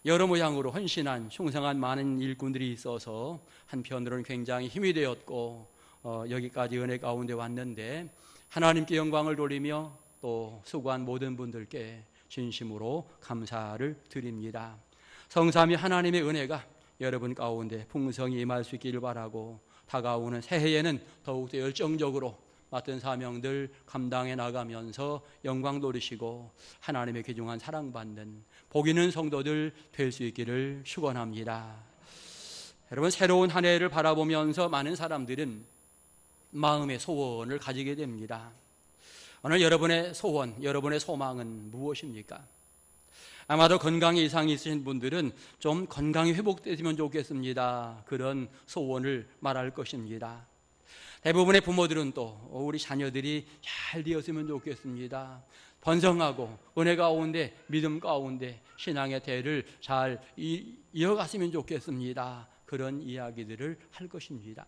여러 모양으로 헌신한 충성한 많은 일꾼들이 있어서 한편으로는 굉장히 힘이 되었고 여기까지 은혜 가운데 왔는데 하나님께 영광을 돌리며 또 수고한 모든 분들께 진심으로 감사를 드립니다. 성삼위 하나님의 은혜가 여러분 가운데 풍성히 임할 수 있기를 바라고 다가오는 새해에는 더욱더 열정적으로 맡은 사명들 감당해 나가면서 영광 돌리시고 하나님의 귀중한 사랑받는 복 있는 성도들 될 수 있기를 축원합니다. 여러분, 새로운 한 해를 바라보면서 많은 사람들은 마음의 소원을 가지게 됩니다. 오늘 여러분의 소원, 여러분의 소망은 무엇입니까? 아마도 건강에 이상이 있으신 분들은 좀 건강이 회복되시면 좋겠습니다. 그런 소원을 말할 것입니다. 대부분의 부모들은 또 우리 자녀들이 잘 되었으면 좋겠습니다. 번성하고 은혜 가운데 믿음 가운데 신앙의 대를 잘 이어갔으면 좋겠습니다. 그런 이야기들을 할 것입니다.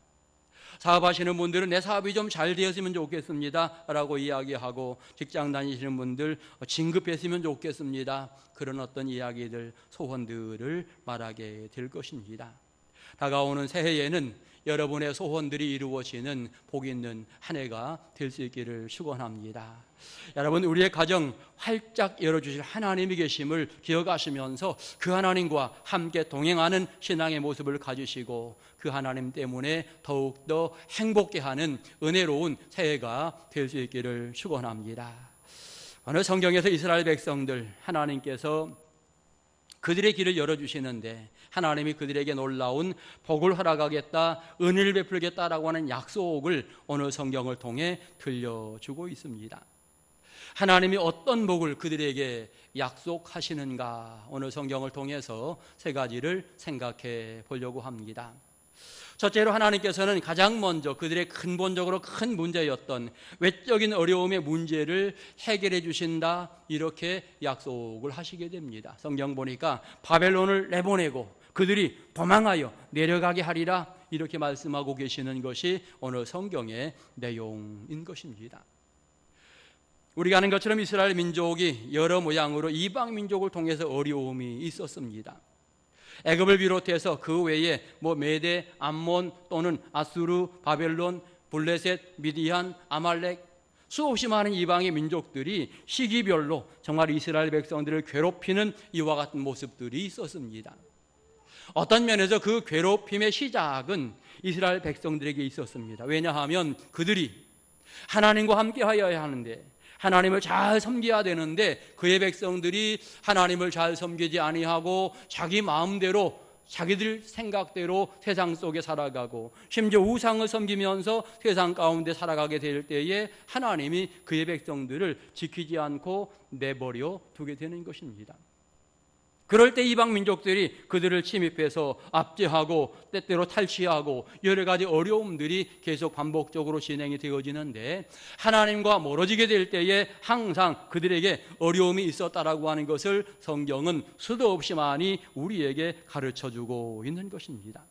사업하시는 분들은 내 사업이 좀 잘 되었으면 좋겠습니다 라고 이야기하고, 직장 다니시는 분들 진급했으면 좋겠습니다. 그런 어떤 이야기들, 소원들을 말하게 될 것입니다. 다가오는 새해에는 여러분의 소원들이 이루어지는 복 있는 한 해가 될 수 있기를 축원합니다. 여러분, 우리의 가정 활짝 열어주실 하나님이 계심을 기억하시면서 그 하나님과 함께 동행하는 신앙의 모습을 가지시고 그 하나님 때문에 더욱더 행복해 하는 은혜로운 새해가 될 수 있기를 축원합니다. 오늘 성경에서 이스라엘 백성들 하나님께서 그들의 길을 열어주시는데 하나님이 그들에게 놀라운 복을 허락하겠다, 은혜를 베풀겠다라고 하는 약속을 오늘 성경을 통해 들려주고 있습니다. 하나님이 어떤 복을 그들에게 약속하시는가, 오늘 성경을 통해서 세 가지를 생각해 보려고 합니다. 첫째로 하나님께서는 가장 먼저 그들의 근본적으로 큰 문제였던 외적인 어려움의 문제를 해결해 주신다, 이렇게 약속을 하시게 됩니다. 성경 보니까 바벨론을 내보내고 그들이 도망하여 내려가게 하리라, 이렇게 말씀하고 계시는 것이 오늘 성경의 내용인 것입니다. 우리가 아는 것처럼 이스라엘 민족이 여러 모양으로 이방 민족을 통해서 어려움이 있었습니다. 애굽을 비롯해서 그 외에 메대, 암몬 또는 아수르, 바벨론, 블레셋, 미디안, 아말렉, 수없이 많은 이방의 민족들이 시기별로 정말 이스라엘 백성들을 괴롭히는 이와 같은 모습들이 있었습니다. 어떤 면에서 그 괴롭힘의 시작은 이스라엘 백성들에게 있었습니다. 왜냐하면 그들이 하나님과 함께 하여야 하는데, 하나님을 잘 섬겨야 되는데 그의 백성들이 하나님을 잘 섬기지 아니하고 자기 마음대로, 자기들 생각대로 세상 속에 살아가고 심지어 우상을 섬기면서 세상 가운데 살아가게 될 때에 하나님이 그의 백성들을 지키지 않고 내버려 두게 되는 것입니다. 그럴 때 이방 민족들이 그들을 침입해서 압제하고 때때로 탈취하고 여러 가지 어려움들이 계속 반복적으로 진행이 되어지는데, 하나님과 멀어지게 될 때에 항상 그들에게 어려움이 있었다라고 하는 것을 성경은 수도 없이 많이 우리에게 가르쳐주고 있는 것입니다.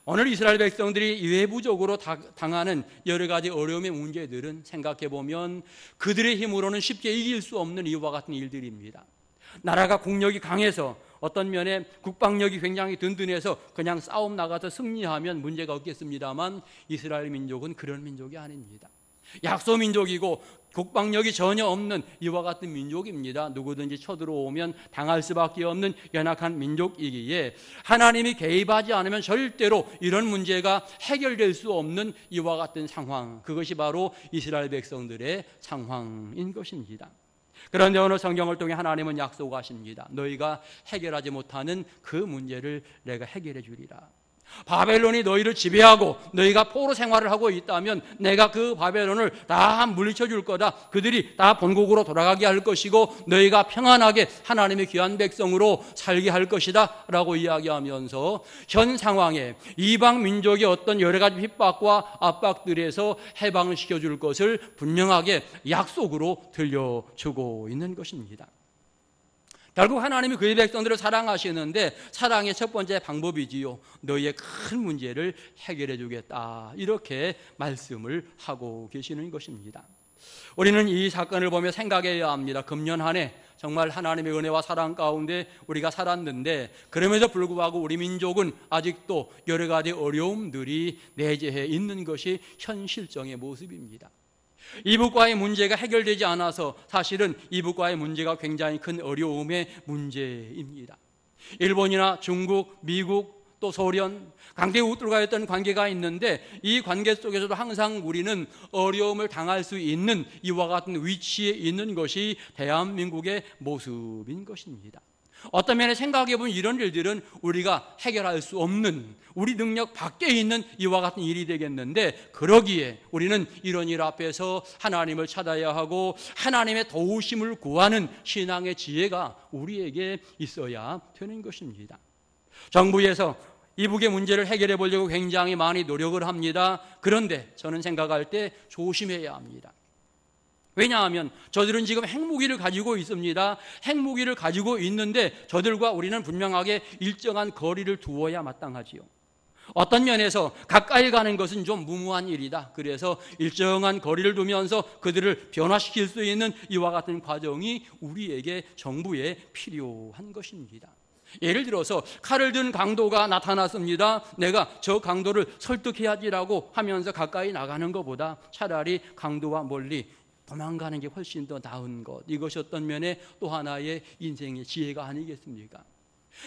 오늘 이스라엘 백성들이 외부적으로 당하는 여러 가지 어려움의 문제들은 생각해보면 그들의 힘으로는 쉽게 이길 수 없는 이와 같은 일들입니다. 나라가 국력이 강해서 어떤 면에 국방력이 굉장히 든든해서 그냥 싸움 나가서 승리하면 문제가 없겠습니다만 이스라엘 민족은 그런 민족이 아닙니다. 약소 민족이고 국방력이 전혀 없는 이와 같은 민족입니다. 누구든지 쳐들어오면 당할 수밖에 없는 연약한 민족이기에 하나님이 개입하지 않으면 절대로 이런 문제가 해결될 수 없는 이와 같은 상황, 그것이 바로 이스라엘 백성들의 상황인 것입니다. 그런데 오늘 성경을 통해 하나님은 약속하십니다. 너희가 해결하지 못하는 그 문제를 내가 해결해 주리라. 바벨론이 너희를 지배하고 너희가 포로 생활을 하고 있다면 내가 그 바벨론을 다 물리쳐 줄 거다. 그들이 다 본국으로 돌아가게 할 것이고 너희가 평안하게 하나님의 귀한 백성으로 살게 할 것이다 라고 이야기하면서 현 상황에 이방 민족의 어떤 여러 가지 핍박과 압박들에서 해방시켜 줄 것을 분명하게 약속으로 들려주고 있는 것입니다. 결국 하나님이 그의 백성들을 사랑하시는데 사랑의 첫 번째 방법이지요. 너희의 큰 문제를 해결해 주겠다, 이렇게 말씀을 하고 계시는 것입니다. 우리는 이 사건을 보며 생각해야 합니다. 금년 한 해 정말 하나님의 은혜와 사랑 가운데 우리가 살았는데, 그럼에도 불구하고 우리 민족은 아직도 여러 가지 어려움들이 내재해 있는 것이 현실적인 모습입니다. 이북과의 문제가 해결되지 않아서 사실은 이북과의 문제가 굉장히 큰 어려움의 문제입니다. 일본이나 중국, 미국, 또 소련, 강대국들과였던 관계가 있는데, 이 관계 속에서도 항상 우리는 어려움을 당할 수 있는 이와 같은 위치에 있는 것이 대한민국의 모습인 것입니다. 어떤 면에 생각해 보면 이런 일들은 우리가 해결할 수 없는, 우리 능력 밖에 있는 이와 같은 일이 되겠는데, 그러기에 우리는 이런 일 앞에서 하나님을 찾아야 하고 하나님의 도우심을 구하는 신앙의 지혜가 우리에게 있어야 되는 것입니다. 정부에서 이북의 문제를 해결해 보려고 굉장히 많이 노력을 합니다. 그런데 저는 생각할 때 조심해야 합니다. 왜냐하면 저들은 지금 핵무기를 가지고 있습니다. 핵무기를 가지고 있는데 저들과 우리는 분명하게 일정한 거리를 두어야 마땅하지요. 어떤 면에서 가까이 가는 것은 좀 무모한 일이다. 그래서 일정한 거리를 두면서 그들을 변화시킬 수 있는 이와 같은 과정이 우리에게 정부에 필요한 것입니다. 예를 들어서 칼을 든 강도가 나타났습니다. 내가 저 강도를 설득해야지라고 하면서 가까이 나가는 것보다 차라리 강도와 멀리 도망가는 게 훨씬 더 나은 것, 이것이 어떤 면에 또 하나의 인생의 지혜가 아니겠습니까?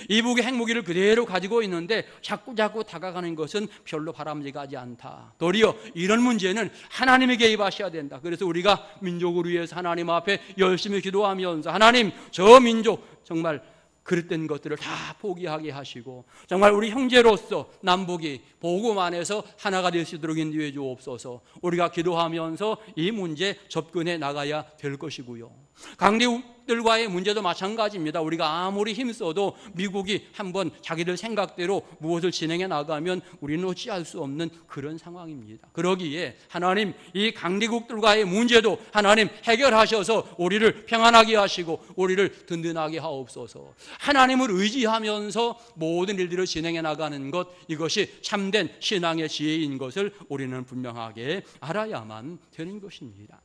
이북의 핵무기를 그대로 가지고 있는데 자꾸 다가가는 것은 별로 바람직하지 않다. 도리어 이런 문제는 하나님이 개입하셔야 된다. 그래서 우리가 민족을 위해서 하나님 앞에 열심히 기도하면서, 하나님, 저 민족 정말 그릇된 것들을 다 포기하게 하시고 정말 우리 형제로서 남북이 복음 안에서 하나가 될 수 있도록 인도해 주옵소서. 우리가 기도하면서 이 문제 접근해 나가야 될 것이고요. 강대국들과의 문제도 마찬가지입니다. 우리가 아무리 힘써도 미국이 한번 자기들 생각대로 무엇을 진행해 나가면 우리는 어찌할 수 없는 그런 상황입니다. 그러기에 하나님, 이 강대국들과의 문제도 하나님 해결하셔서 우리를 평안하게 하시고 우리를 든든하게 하옵소서. 하나님을 의지하면서 모든 일들을 진행해 나가는 것, 이것이 참된 신앙의 지혜인 것을 우리는 분명하게 알아야만 되는 것입니다.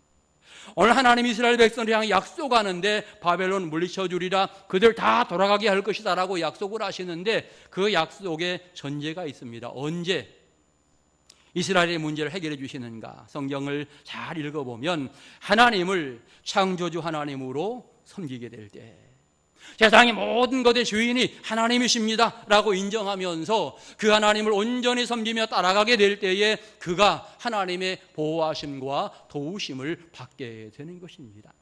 오늘 하나님 이스라엘 백성을 향해 약속하는데 바벨론 물리쳐 주리라, 그들 다 돌아가게 할 것이다 라고 약속을 하시는데, 그 약속에 전제가 있습니다. 언제 이스라엘의 문제를 해결해 주시는가? 성경을 잘 읽어보면 하나님을 창조주 하나님으로 섬기게 될 때, 세상의 모든 것의 주인이 하나님이십니다 라고 인정하면서 그 하나님을 온전히 섬기며 따라가게 될 때에 그가 하나님의 보호하심과 도우심을 받게 되는 것입니다.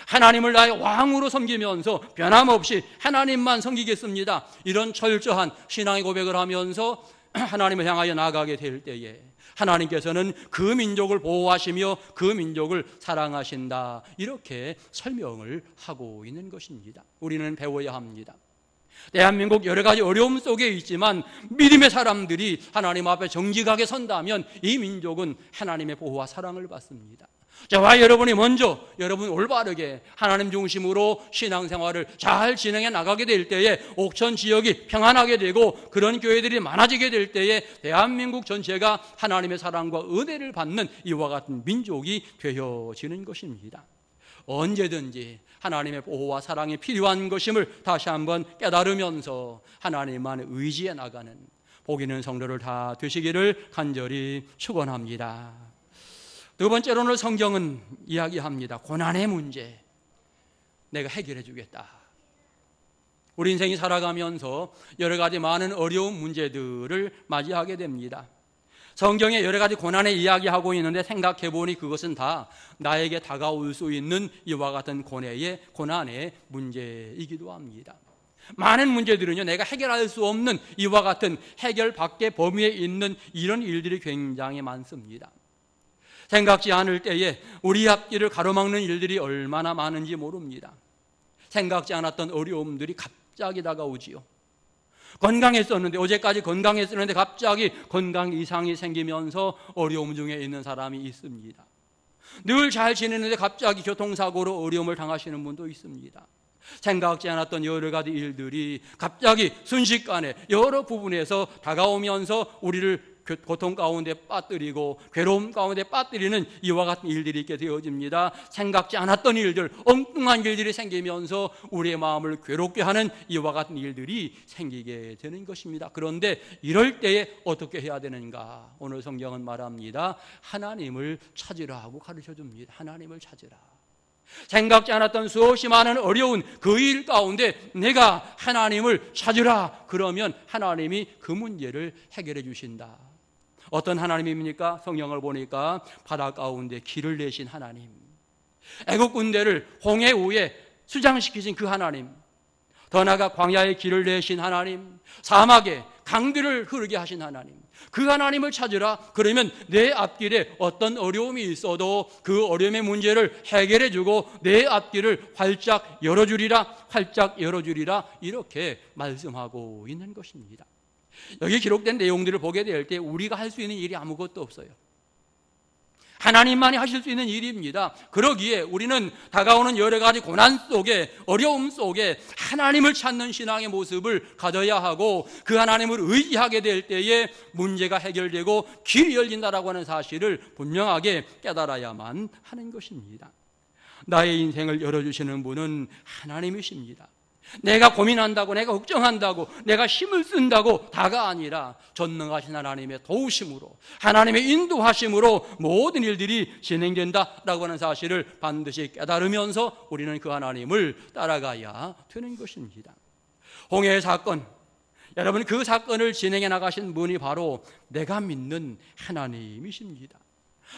하나님을 나의 왕으로 섬기면서 변함없이 하나님만 섬기겠습니다, 이런 철저한 신앙의 고백을 하면서 하나님을 향하여 나아가게 될 때에 하나님께서는 그 민족을 보호하시며 그 민족을 사랑하신다, 이렇게 설명을 하고 있는 것입니다. 우리는 배워야 합니다. 대한민국 여러 가지 어려움 속에 있지만 믿음의 사람들이 하나님 앞에 정직하게 선다면 이 민족은 하나님의 보호와 사랑을 받습니다. 저와 여러분이 먼저 여러분 올바르게 하나님 중심으로 신앙생활을 잘 진행해 나가게 될 때에 옥천 지역이 평안하게 되고 그런 교회들이 많아지게 될 때에 대한민국 전체가 하나님의 사랑과 은혜를 받는 이와 같은 민족이 되어지는 것입니다. 언제든지 하나님의 보호와 사랑이 필요한 것임을 다시 한번 깨달으면서 하나님만 의지해 나가는 복 있는 성도를 다 되시기를 간절히 축원합니다. 두 번째로는 성경은 이야기합니다. 고난의 문제 내가 해결해 주겠다. 우리 인생이 살아가면서 여러 가지 많은 어려운 문제들을 맞이하게 됩니다. 성경에 여러 가지 고난의 이야기하고 있는데 생각해 보니 그것은 다 나에게 다가올 수 있는 이와 같은 고난의 문제이기도 합니다. 많은 문제들은요, 내가 해결할 수 없는 이와 같은 해결 밖의 범위에 있는 이런 일들이 굉장히 많습니다. 생각지 않을 때에 우리 앞길을 가로막는 일들이 얼마나 많은지 모릅니다. 생각지 않았던 어려움들이 갑자기 다가오지요. 건강했었는데, 어제까지 건강했었는데 갑자기 건강 이상이 생기면서 어려움 중에 있는 사람이 있습니다. 늘 잘 지내는데 갑자기 교통사고로 어려움을 당하시는 분도 있습니다. 생각지 않았던 여러 가지 일들이 갑자기 순식간에 여러 부분에서 다가오면서 우리를 고통 가운데 빠뜨리고 괴로움 가운데 빠뜨리는 이와 같은 일들이 있게 되어집니다. 생각지 않았던 일들, 엉뚱한 일들이 생기면서 우리의 마음을 괴롭게 하는 이와 같은 일들이 생기게 되는 것입니다. 그런데 이럴 때에 어떻게 해야 되는가? 오늘 성경은 말합니다. 하나님을 찾으라 하고 가르쳐줍니다. 하나님을 찾으라. 생각지 않았던 수없이 많은 어려운 그 일 가운데 내가 하나님을 찾으라 그러면 하나님이 그 문제를 해결해 주신다. 어떤 하나님입니까? 성경을 보니까 바다 가운데 길을 내신 하나님, 애국 군대를 홍해 위에 수장시키신 그 하나님, 더 나아가 광야에 길을 내신 하나님, 사막에 강들을 흐르게 하신 하나님, 그 하나님을 찾으라. 그러면 내 앞길에 어떤 어려움이 있어도 그 어려움의 문제를 해결해 주고 내 앞길을 활짝 열어주리라, 활짝 열어주리라, 이렇게 말씀하고 있는 것입니다. 여기 기록된 내용들을 보게 될 때 우리가 할 수 있는 일이 아무것도 없어요. 하나님만이 하실 수 있는 일입니다. 그러기에 우리는 다가오는 여러 가지 고난 속에, 어려움 속에 하나님을 찾는 신앙의 모습을 가져야 하고 그 하나님을 의지하게 될 때에 문제가 해결되고 길이 열린다라고 하는 사실을 분명하게 깨달아야만 하는 것입니다. 나의 인생을 열어주시는 분은 하나님이십니다. 내가 고민한다고, 내가 걱정한다고, 내가 힘을 쓴다고 다가 아니라 전능하신 하나님의 도우심으로, 하나님의 인도하심으로 모든 일들이 진행된다라고 하는 사실을 반드시 깨달으면서 우리는 그 하나님을 따라가야 되는 것입니다. 홍해의 사건, 여러분, 그 사건을 진행해 나가신 분이 바로 내가 믿는 하나님이십니다.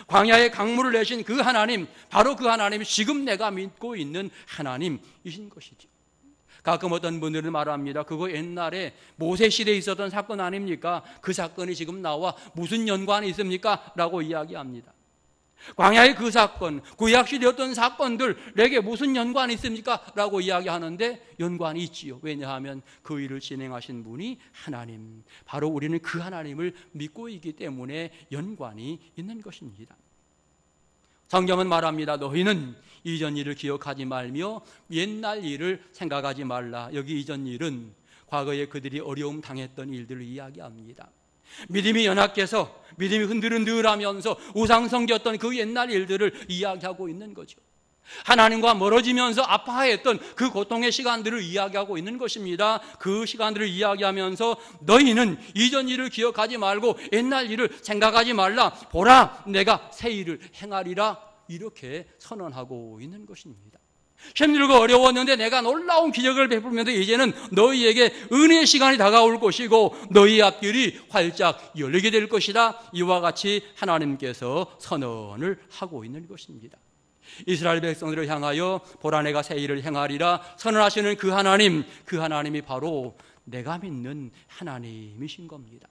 광야에 강물을 내신 그 하나님, 바로 그 하나님이 지금 내가 믿고 있는 하나님이신 것이죠. 가끔 어떤 분들은 말합니다. 그거 옛날에 모세 시대에 있었던 사건 아닙니까? 그 사건이 지금 나와 무슨 연관이 있습니까? 라고 이야기합니다. 광야의 그 사건, 구약 시대에 어떤 사건들 내게 무슨 연관이 있습니까? 라고 이야기하는데 연관이 있지요. 왜냐하면 그 일을 진행하신 분이 하나님, 바로 우리는 그 하나님을 믿고 있기 때문에 연관이 있는 것입니다. 성경은 말합니다. 너희는 이전 일을 기억하지 말며 옛날 일을 생각하지 말라. 여기 이전 일은 과거에 그들이 어려움 당했던 일들을 이야기합니다. 믿음이 연약해서 믿음이 흔들흔들하면서 우상 섬겼던 그 옛날 일들을 이야기하고 있는 거죠. 하나님과 멀어지면서 아파했던 그 고통의 시간들을 이야기하고 있는 것입니다. 그 시간들을 이야기하면서 너희는 이전 일을 기억하지 말고 옛날 일을 생각하지 말라. 보라, 내가 새 일을 행하리라. 이렇게 선언하고 있는 것입니다. 힘들고 어려웠는데 내가 놀라운 기적을 베풀면서 이제는 너희에게 은혜의 시간이 다가올 것이고 너희 앞길이 활짝 열리게 될 것이다. 이와 같이 하나님께서 선언을 하고 있는 것입니다. 이스라엘 백성들을 향하여 보라, 내가 새 일을 행하리라 선언하시는 그 하나님, 그 하나님이 바로 내가 믿는 하나님이신 겁니다.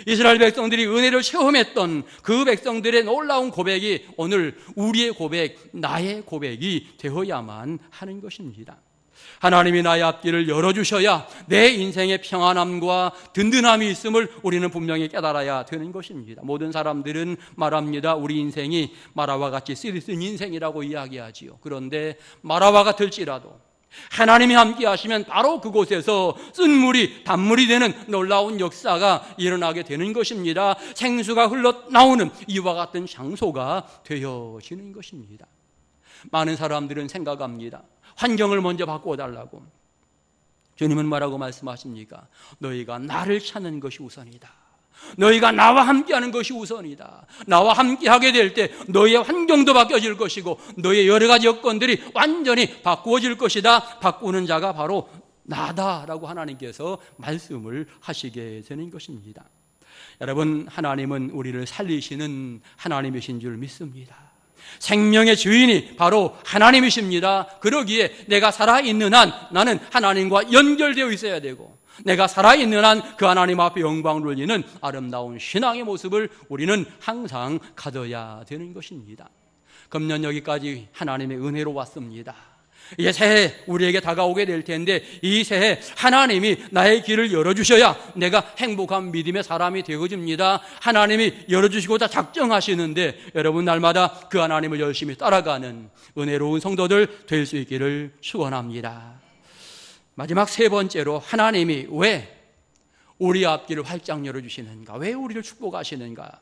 이스라엘 백성들이 은혜를 체험했던 그 백성들의 놀라운 고백이 오늘 우리의 고백, 나의 고백이 되어야만 하는 것입니다. 하나님이 나의 앞길을 열어주셔야 내 인생의 평안함과 든든함이 있음을 우리는 분명히 깨달아야 되는 것입니다. 모든 사람들은 말합니다. 우리 인생이 마라와 같이 씨를 쓴 인생이라고 이야기하지요. 그런데 마라와 같을지라도 하나님이 함께 하시면 바로 그곳에서 쓴물이 단물이 되는 놀라운 역사가 일어나게 되는 것입니다. 생수가 흘러나오는 이와 같은 장소가 되어지는 것입니다. 많은 사람들은 생각합니다. 환경을 먼저 바꿔달라고. 주님은 뭐라고 말씀하십니까? 너희가 나를 찾는 것이 우선이다. 너희가 나와 함께하는 것이 우선이다. 나와 함께하게 될 때 너희의 환경도 바뀌어질 것이고 너희의 여러 가지 여건들이 완전히 바꾸어질 것이다. 바꾸는 자가 바로 나다라고 하나님께서 말씀을 하시게 되는 것입니다. 여러분, 하나님은 우리를 살리시는 하나님이신 줄 믿습니다. 생명의 주인이 바로 하나님이십니다. 그러기에 내가 살아있는 한 나는 하나님과 연결되어 있어야 되고 내가 살아있는 한 그 하나님 앞에 영광을 돌리는 아름다운 신앙의 모습을 우리는 항상 가져야 되는 것입니다. 금년 여기까지 하나님의 은혜로 왔습니다. 이제 새해 우리에게 다가오게 될 텐데 이 새해 하나님이 나의 길을 열어주셔야 내가 행복한 믿음의 사람이 되어집니다. 하나님이 열어주시고자 작정하시는데 여러분 날마다 그 하나님을 열심히 따라가는 은혜로운 성도들 될 수 있기를 축원합니다. 마지막 세 번째로 하나님이 왜 우리 앞길을 활짝 열어주시는가? 왜 우리를 축복하시는가?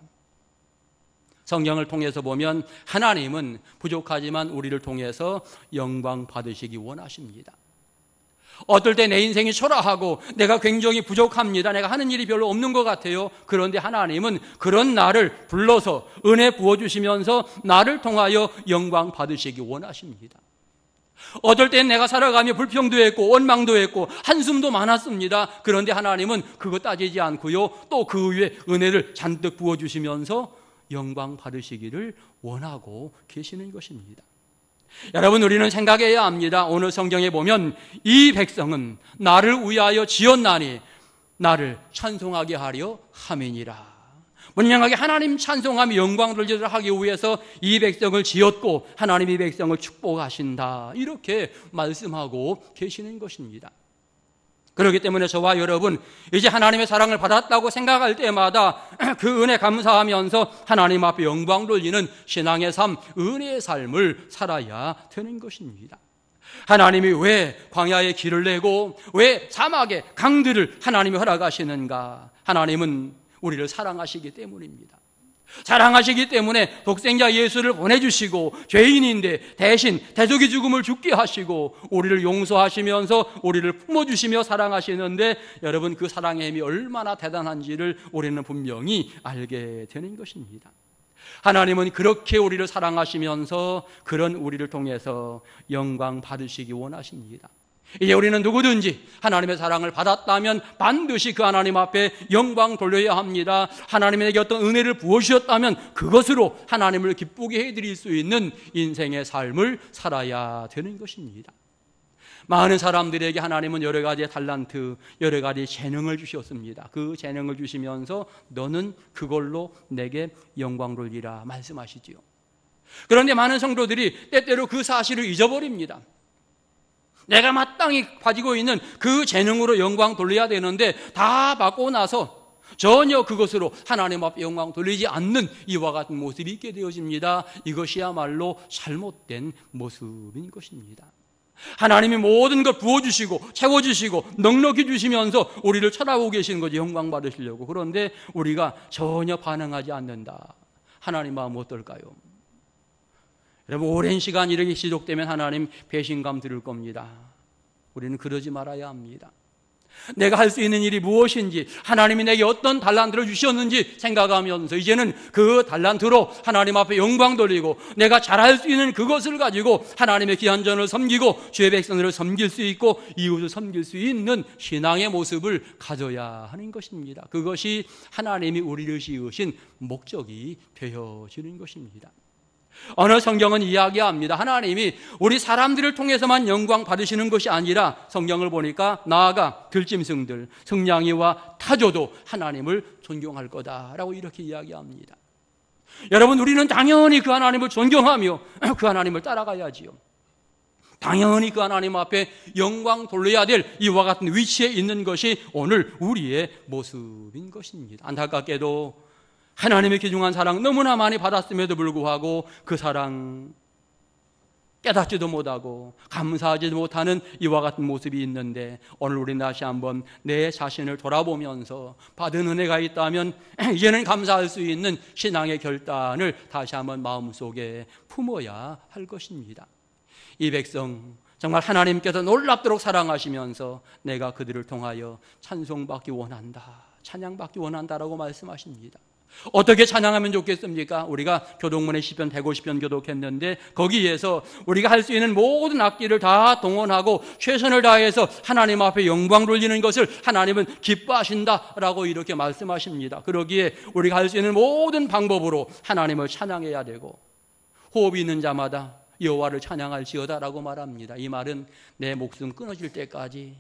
성경을 통해서 보면 하나님은 부족하지만 우리를 통해서 영광 받으시기 원하십니다. 어떨 때 내 인생이 초라하고 내가 굉장히 부족합니다. 내가 하는 일이 별로 없는 것 같아요. 그런데 하나님은 그런 나를 불러서 은혜 부어주시면서 나를 통하여 영광 받으시기 원하십니다. 어떨 땐 내가 살아가며 불평도 했고 원망도 했고 한숨도 많았습니다. 그런데 하나님은 그거 따지지 않고요, 또 그 위에 은혜를 잔뜩 부어주시면서 영광 받으시기를 원하고 계시는 것입니다. 여러분, 우리는 생각해야 합니다. 오늘 성경에 보면 이 백성은 나를 위하여 지었나니 나를 찬송하게 하려 함이니라. 분명하게 하나님 찬송하며 영광 돌리도록 하기 위해서 이 백성을 지었고 하나님이 이 백성을 축복하신다, 이렇게 말씀하고 계시는 것입니다. 그렇기 때문에 저와 여러분, 이제 하나님의 사랑을 받았다고 생각할 때마다 그 은혜 감사하면서 하나님 앞에 영광 돌리는 신앙의 삶, 은혜의 삶을 살아야 되는 것입니다. 하나님이 왜 광야에 길을 내고 왜 사막에 강들을 하나님이 허락하시는가? 하나님은 우리를 사랑하시기 때문입니다. 사랑하시기 때문에 독생자 예수를 보내주시고 죄인인데 대신 대속의 죽음을 죽게 하시고 우리를 용서하시면서 우리를 품어주시며 사랑하시는데, 여러분, 그 사랑의 힘이 얼마나 대단한지를 우리는 분명히 알게 되는 것입니다. 하나님은 그렇게 우리를 사랑하시면서 그런 우리를 통해서 영광 받으시기 원하십니다. 이제 우리는 누구든지 하나님의 사랑을 받았다면 반드시 그 하나님 앞에 영광 돌려야 합니다. 하나님에게 어떤 은혜를 부어주셨다면 그것으로 하나님을 기쁘게 해드릴 수 있는 인생의 삶을 살아야 되는 것입니다. 많은 사람들에게 하나님은 여러 가지 달란트, 여러 가지 재능을 주셨습니다. 그 재능을 주시면서 너는 그걸로 내게 영광 돌리라 말씀하시지요. 그런데 많은 성도들이 때때로 그 사실을 잊어버립니다. 내가 마땅히 가지고 있는 그 재능으로 영광 돌려야 되는데 다 받고 나서 전혀 그것으로 하나님 앞에 영광 돌리지 않는 이와 같은 모습이 있게 되어집니다. 이것이야말로 잘못된 모습인 것입니다. 하나님이 모든 걸 부어주시고 채워주시고 넉넉히 주시면서 우리를 쳐다보고 계시는 거지, 영광 받으시려고. 그런데 우리가 전혀 반응하지 않는다. 하나님 마음 어떨까요? 여러분, 오랜 시간 이렇게 지속되면 하나님 배신감 들을 겁니다. 우리는 그러지 말아야 합니다. 내가 할 수 있는 일이 무엇인지, 하나님이 내게 어떤 달란트를 주셨는지 생각하면서 이제는 그 달란트로 하나님 앞에 영광 돌리고 내가 잘할 수 있는 그것을 가지고 하나님의 귀한 전을 섬기고 주의 백성들을 섬길 수 있고 이웃을 섬길 수 있는 신앙의 모습을 가져야 하는 것입니다. 그것이 하나님이 우리를 지으신 목적이 되어지는 것입니다. 어느 성경은 이야기합니다. 하나님이 우리 사람들을 통해서만 영광 받으시는 것이 아니라 성경을 보니까 나아가 들짐승들, 승냥이와 타조도 하나님을 존경할 거다라고 이렇게 이야기합니다. 여러분, 우리는 당연히 그 하나님을 존경하며 그 하나님을 따라가야지요. 당연히 그 하나님 앞에 영광 돌려야 될 이와 같은 위치에 있는 것이 오늘 우리의 모습인 것입니다. 안타깝게도 하나님의 귀중한 사랑 너무나 많이 받았음에도 불구하고 그 사랑 깨닫지도 못하고 감사하지도 못하는 이와 같은 모습이 있는데, 오늘 우리는 다시 한번 내 자신을 돌아보면서 받은 은혜가 있다면 이제는 감사할 수 있는 신앙의 결단을 다시 한번 마음속에 품어야 할 것입니다. 이 백성 정말 하나님께서 놀랍도록 사랑하시면서 내가 그들을 통하여 찬송받기 원한다, 찬양받기 원한다라고 말씀하십니다. 어떻게 찬양하면 좋겠습니까? 우리가 교동문의 시편 150편 교독했는데 거기에서 우리가 할 수 있는 모든 악기를 다 동원하고 최선을 다해서 하나님 앞에 영광 돌리는 것을 하나님은 기뻐하신다라고 이렇게 말씀하십니다. 그러기에 우리가 할 수 있는 모든 방법으로 하나님을 찬양해야 되고 호흡이 있는 자마다 여호와를 찬양할지어다라고 말합니다. 이 말은 내 목숨 끊어질 때까지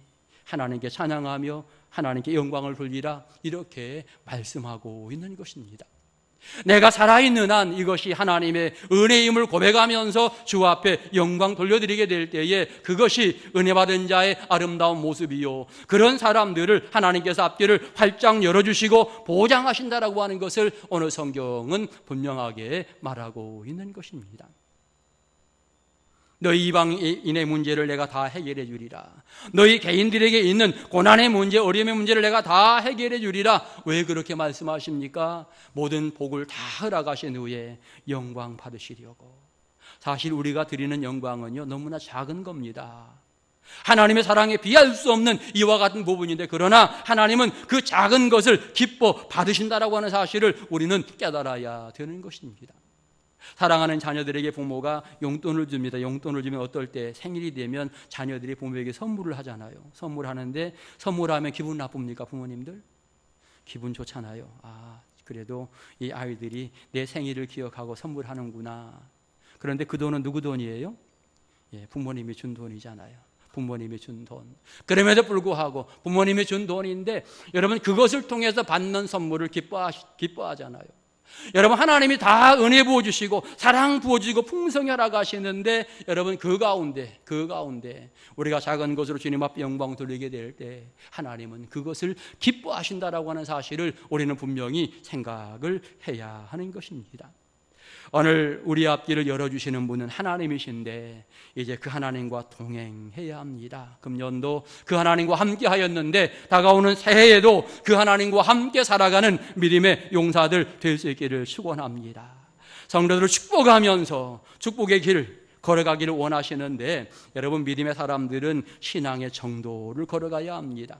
하나님께 찬양하며 하나님께 영광을 돌리라, 이렇게 말씀하고 있는 것입니다. 내가 살아있는 한 이것이 하나님의 은혜임을 고백하면서 주 앞에 영광 돌려드리게 될 때에 그것이 은혜 받은 자의 아름다운 모습이요, 그런 사람들을 하나님께서 앞길을 활짝 열어주시고 보장하신다라고 하는 것을 오늘 성경은 분명하게 말하고 있는 것입니다. 너희 이방인의 문제를 내가 다 해결해 주리라. 너희 개인들에게 있는 고난의 문제, 어려움의 문제를 내가 다 해결해 주리라. 왜 그렇게 말씀하십니까? 모든 복을 다 허락하신 후에 영광 받으시려고. 사실 우리가 드리는 영광은요, 너무나 작은 겁니다. 하나님의 사랑에 비할 수 없는 이와 같은 부분인데, 그러나 하나님은 그 작은 것을 기뻐 받으신다라고 하는 사실을 우리는 깨달아야 되는 것입니다. 사랑하는 자녀들에게 부모가 용돈을 줍니다. 용돈을 주면 어떨 때 생일이 되면 자녀들이 부모에게 선물을 하잖아요. 선물하는데 선물하면 기분 나쁩니까, 부모님들? 기분 좋잖아요. 그래도 이 아이들이 내 생일을 기억하고 선물하는구나. 그런데 그 돈은 누구 돈이에요? 부모님이 준 돈이잖아요. 부모님이 준 돈. 그럼에도 불구하고 부모님이 준 돈인데, 여러분 그것을 통해서 받는 선물을 기뻐하잖아요. 여러분, 하나님이 다 은혜 부어주시고 사랑 부어주시고 풍성히 허락하시는데, 여러분 그 가운데 우리가 작은 것으로 주님 앞에 영광 돌리게 될 때 하나님은 그것을 기뻐하신다라고 하는 사실을 우리는 분명히 생각을 해야 하는 것입니다. 오늘 우리 앞길을 열어주시는 분은 하나님이신데, 이제 그 하나님과 동행해야 합니다. 금년도 그 하나님과 함께 하였는데, 다가오는 새해에도 그 하나님과 함께 살아가는 믿음의 용사들 될 수 있기를 축원합니다. 성도들을 축복하면서 축복의 길 걸어가기를 원하시는데, 여러분 믿음의 사람들은 신앙의 정도를 걸어가야 합니다.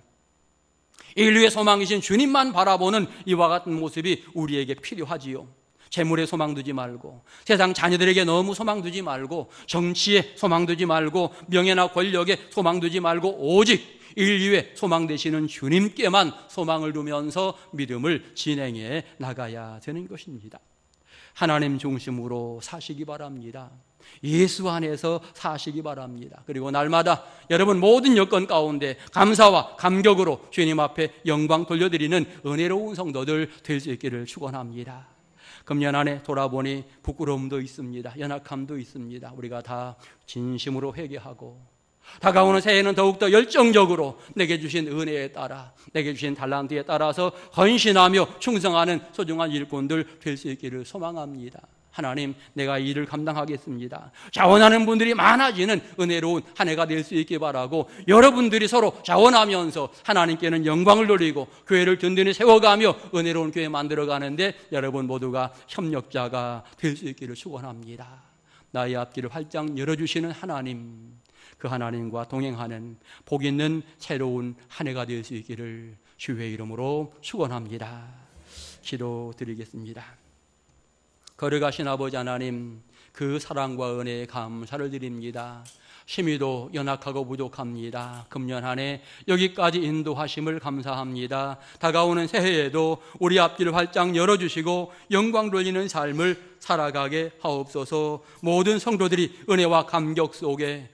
인류의 소망이신 주님만 바라보는 이와 같은 모습이 우리에게 필요하지요. 재물에 소망 두지 말고, 세상 자녀들에게 너무 소망 두지 말고, 정치에 소망 두지 말고, 명예나 권력에 소망 두지 말고, 오직 인류에 소망 되시는 주님께만 소망을 두면서 믿음을 진행해 나가야 되는 것입니다. 하나님 중심으로 사시기 바랍니다. 예수 안에서 사시기 바랍니다. 그리고 날마다 여러분 모든 여건 가운데 감사와 감격으로 주님 앞에 영광 돌려드리는 은혜로운 성도들 될 수 있기를 축원합니다. 금년 안에 돌아보니 부끄러움도 있습니다. 연약함도 있습니다. 우리가 다 진심으로 회개하고, 다가오는 새해는 더욱더 열정적으로 내게 주신 은혜에 따라, 내게 주신 달란트에 따라서 헌신하며 충성하는 소중한 일꾼들 될 수 있기를 소망합니다. 하나님, 내가 이 일을 감당하겠습니다. 자원하는 분들이 많아지는 은혜로운 한 해가 될 수 있기 바라고, 여러분들이 서로 자원하면서 하나님께는 영광을 돌리고 교회를 든든히 세워가며 은혜로운 교회 만들어가는데 여러분 모두가 협력자가 될 수 있기를 축원합니다. 나의 앞길을 활짝 열어주시는 하나님, 그 하나님과 동행하는 복 있는 새로운 한 해가 될 수 있기를 주의 이름으로 축원합니다. 기도드리겠습니다. 걸어가신 아버지 하나님, 그 사랑과 은혜에 감사를 드립니다. 심히도 연약하고 부족합니다. 금년 한 해 여기까지 인도하심을 감사합니다. 다가오는 새해에도 우리 앞길을 활짝 열어주시고 영광 돌리는 삶을 살아가게 하옵소서. 모든 성도들이 은혜와 감격 속에